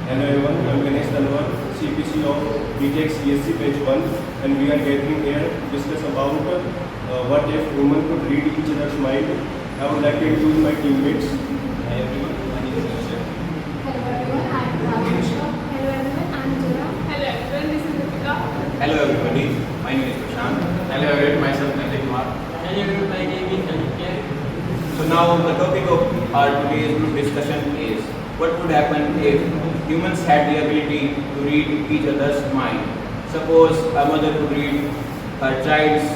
Hello everyone, I am Ganesh Tanwar, CPC of B.Tech CSE page 1, and we are gathering here to discuss about what if human could read each other's mind. I would like to introduce my teammates. Hi everyone, my name is Ganesh. Hello everyone, I am Jambheshwar. Hello everyone, I am Jambheshwar. Hello everyone, this is Deepika. Hello everybody, my name is Prashant. Hello everyone, myself Tanwar. Hello everyone, my name is Ganesh. So now the topic of our today's group discussion is what would happen if humans had the ability to read each other's mind. Suppose a mother could read her child's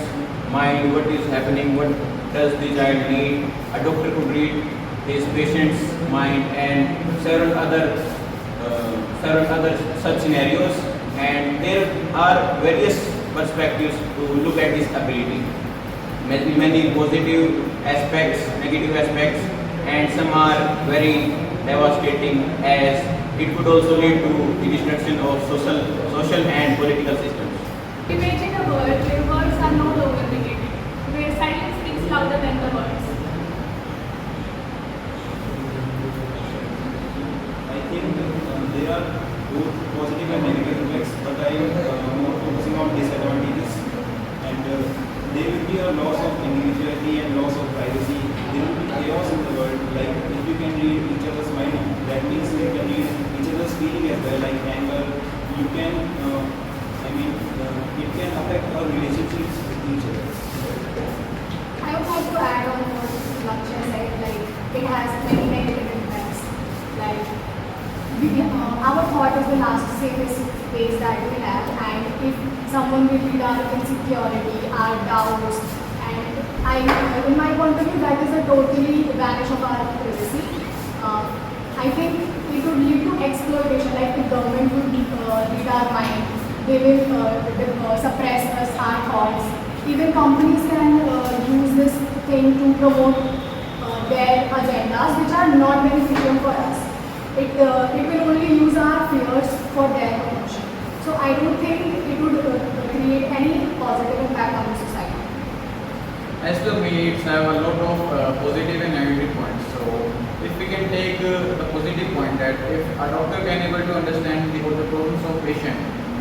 mind, what is happening, what does the child need. A doctor could read his patient's mind and several other such scenarios. And there are various perspectives to look at this ability. Many positive aspects, negative aspects, and some are very devastating, as it could also lead to the destruction of social and political systems. Imagine a world where words are no longer needed, where silence speaks louder than the words. I think there are both positive and negative effects, but I am more focusing on disadvantages. And there will be a loss of individuality and loss of privacy. There will be chaos in the world. Like if you can read each other's mind, that means you can read each other's feeling as well. Like anger, you can. It can affect our relationships with each other. I would like to add on what Lakshya said, like it has many negative impacts. Like our thought is the last safest space that we have, and if someone will read our insecurity, our doubts, and in my point of view, that is a totally vanish of our privacy. I think it would lead to exploitation, like the government would read our mind, they will suppress us, our thoughts. Even companies can use this thing to promote their agendas, which are not beneficial for us. It will only use our fears for their promotion. So I don't think it would create any positive impact on the society. As per me, it's have a lot of positive and negative points. So if we can take the positive point, that if a doctor can able to understand the problems of patient,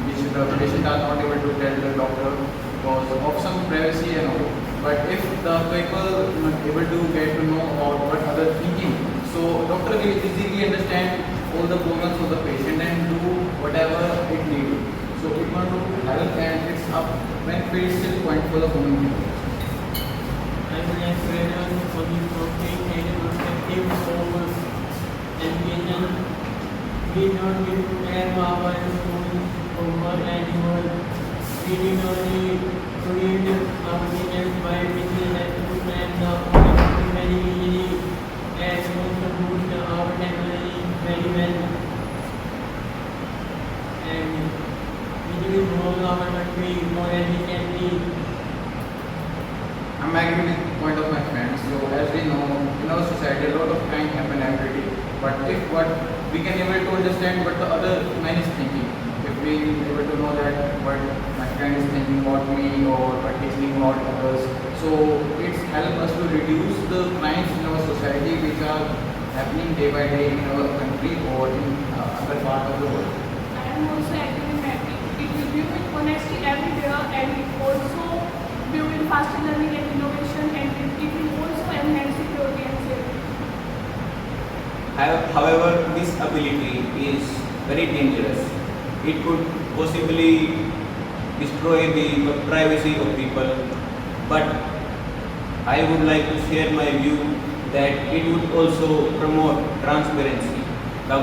which the patient are not able to tell the doctor because of some privacy and all. But if the people not able to get to know or what other thinking, so doctor will easily understand all the problems of the patient and do whatever it needs. So it want to help, and it's up when still point for the human being. I would like to add on for the topic and perspective of education. We don't need to have our school homework anymore. We need only to read our teachers' mind, which is like to plan the homework very easily and also boost our technology very well. And we will grow our country more efficiently. I'm agree with the point of my friends. So as we know, in our society, a lot of crime happen every day. But if what we can able to understand what the other man is thinking, if we able to know that what my friend is thinking about me or what he's thinking about others, so it's help us to reduce the crimes in our society which are happening day by day in our country or in other part of the world. I am also agree with that. It will build honesty everywhere, and it also build faster learning and innovation, and it will also enhance security and safety. However, this ability is very dangerous. It could possibly destroy the privacy of people, but I would like to share my view that it would also promote transparency. The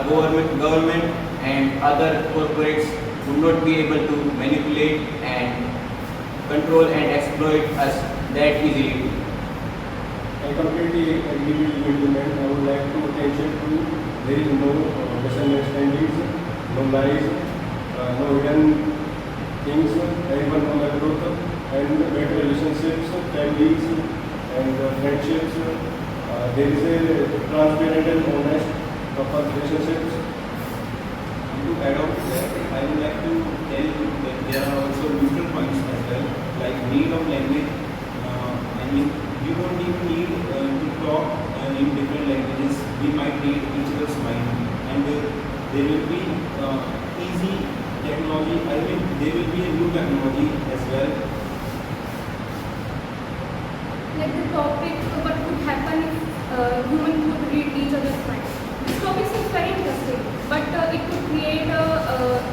government and other corporates would not be able to manipulate and control and exploit us that easily. I completely agree with you, gentlemen. I would like to attention to there is no misunderstandings, no lies, no hidden things. Everyone on the growth and better relationships, families, and friendships. There is a transparent and honest couple relationships. To add on to that, I would like to tell you that there are also neutral points as well, like need of language. You don't even need to talk in different languages. We might read each other's mind, and there will will be easy technology. I mean, there will be a new technology as well. Like the topic, what would happen if human could read each other's minds. This topic seems very interesting, but it could create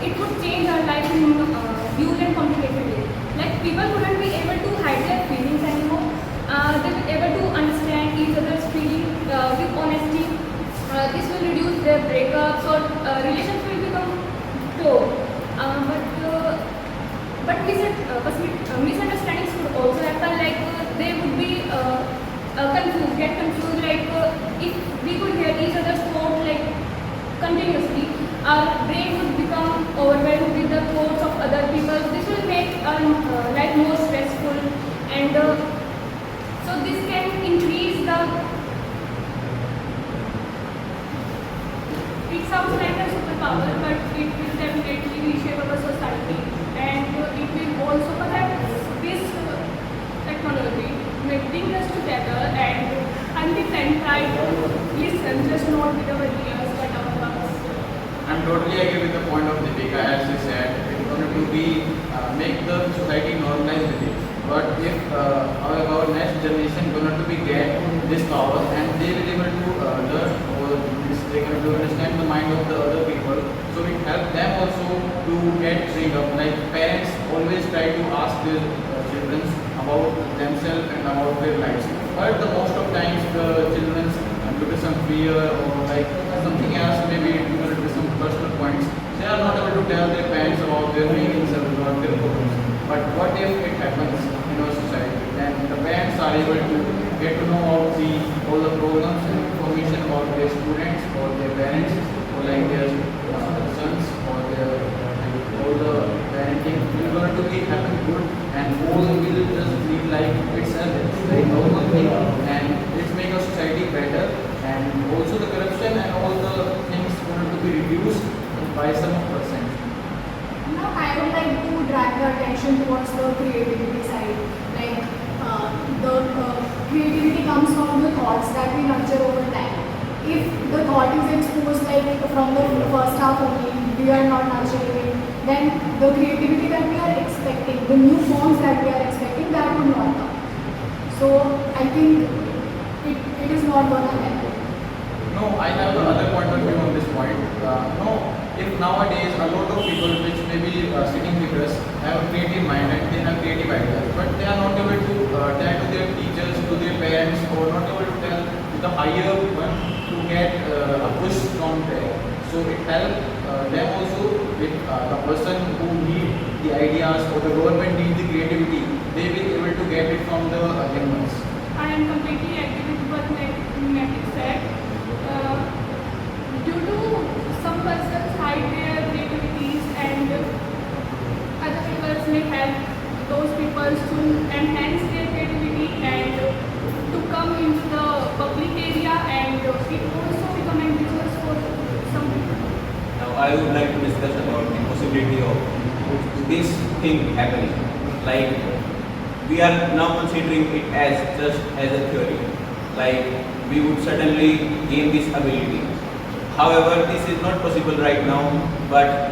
it could change our life in huge and complicated ways. Like people wouldn't be able to hide their feelings anymore. They will be able to understand each other's feelings with honesty. This will reduce their breakups or relations will become close. But misunderstandings could also happen. Like they would be get confused. Like if we could hear each other's thoughts like continuously, our brain would become overwhelmed with the thoughts of other people. This will make our life more stressful, and so this can increase the. It sounds like a superpower, but it will definitely reshape our society, and it will also perhaps this technology may bring us together, and until then try to listen, just not with our ears but our hearts. I'm totally agree with the point of Deepika. As she said, it's going to be make the society normalize with it. But if our next generation going to be get this power and they will able to learn or they going to understand the mind of the other people, so it help them also to get trained up. Like parents always try to ask their children about themselves and about their lives. But the most of times the children due to some fear or like something else, maybe due to some personal points, they are not able to tell their parents about their feelings or about their problems. But what if it happens in our society? Then the parents are able to get to know all the programs and information about their students or their parents or like their sons or their all the parenting will going to be happen good and all will just feel like it's a very normal thing and it's make our society better and also the corruption and all the things going to be reduced by some percent. Now I would like to drag the attention towards the creativity side. Like the creativity comes from the thoughts that we nurture over time. If the thought is exposed like from the first half only, we are not nurturing it, then the creativity that we are expecting, the new forms that we are expecting, that would not come. So I think it is not going to happen. No, I have another point of view on this point. No, if nowadays a lot of people which may be sitting with us have a creative mind and they have creative ideas, but they are not able to tell to their teachers, to their parents, or not able to tell to the higher one to get a push from there. So it helps them also with the person who need the ideas or the government needs the creativity, they will be able to get it from the young ones. I am completely agree with what Matic said. Due to some persons hide their creativities and other people may help those people to enhance their creativity and to come into the public area and it also become ambitious for some people. Now I would like to discuss about the possibility of this thing happening. Like we are now considering it as just as a theory. Like we would certainly gain this ability. However, this is not possible right now, but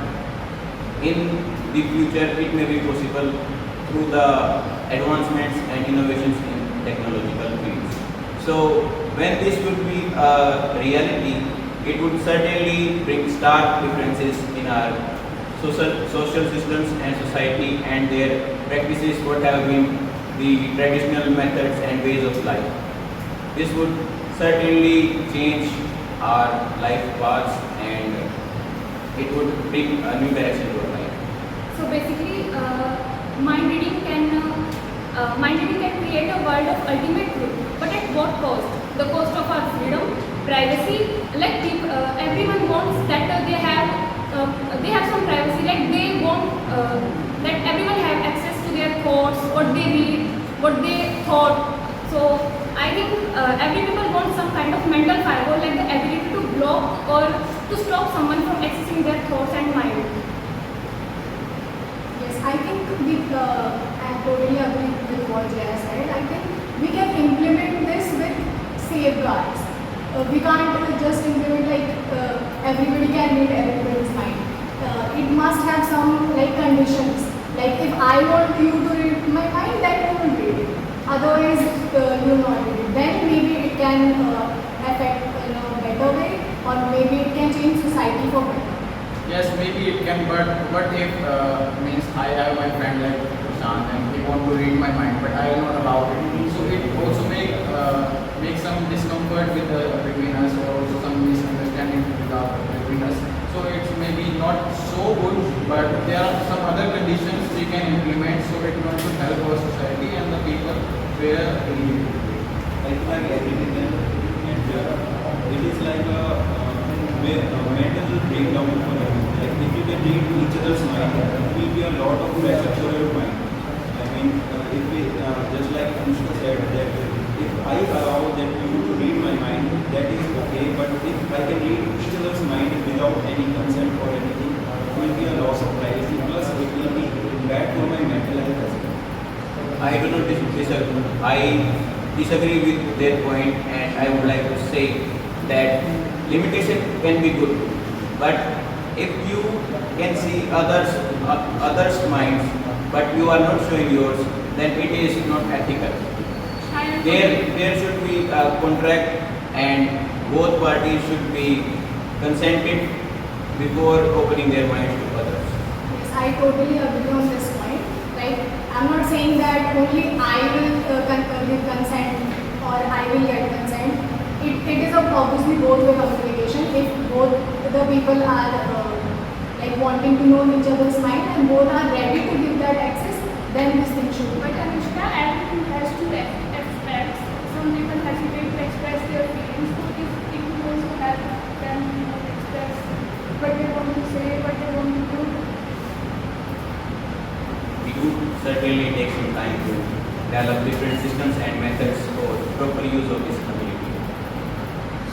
in the future it may be possible through the advancements and innovations in technological fields. So when this would be a reality, it would certainly bring stark differences in our social systems and society and their practices what have been the traditional methods and ways of life. This would certainly change our life paths and it would bring a new direction to our life. So basically, mind reading can create a world of ultimate truth, but at what cost? The cost of our freedom, privacy. Like everyone wants that they have some privacy. Like they want that everyone have access to their thoughts, what they read, what they thought. So I think every people want some kind of mental firewall, like the ability to block or to stop someone from accessing their thoughts and mind. Yes, I think I totally agree with what Jaya said. I think we can implement this with safeguards. We can't just implement like everybody can read everybody's like conditions. Like if I want you to read my mind, then you will read it. Otherwise, you will not read it. Then maybe it can affect in a better way, or maybe it can change society for better. Yes, maybe it can, but if means I have my friend like Prashant and he want to read my mind, but I will not allow it. So it also make some discomfort with between us, or also some misunderstanding between us. So it's maybe not so good, but there are some other conditions we can implement so it will also help our society and the people where we live. I agree with them, and it is like a mental breakdown for you. Like if you can read each other's mind, it will be a lot of pressure for your mind. I mean, if we just like Anushka said that if I allow that you to read my mind, that is okay. But if I can read each other's mind without any consent or anything, it will be a loss of privacy. Plus, it will be bad for my mental health as well. I do not disagree. I disagree with their point, and I would like to say that limitation can be good, but if you can see others' minds, but you are not showing yours, then it is not ethical. There should be a contract, and both parties should be consented before opening their minds to others. Yes, I totally agree on this point. Like, I'm not saying that only I will give consent or I will get consent. It is obviously both way communication. If both the people are like wanting to know each other's mind and both are ready to give that access, then this thing should be. But Anushka, everything has two aspects. Some people hesitate to express their feelings, so if it will also help them express what they want to say, what they want to do. We do certainly take some time to develop different systems and methods for proper use of this ability.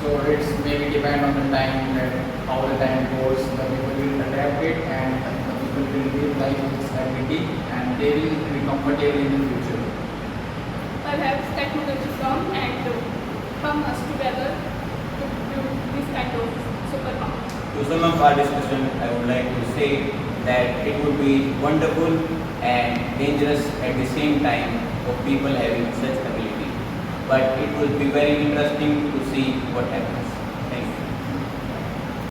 So it's maybe depend on the time that how the time goes, the people will adapt it and the people will live like this ability and they will be comfortable in the future. Perhaps technology come us together to do this kind of superpower. To sum up our discussion, I would like to say that it would be wonderful and dangerous at the same time for people having such ability. But it will be very interesting to see what happens.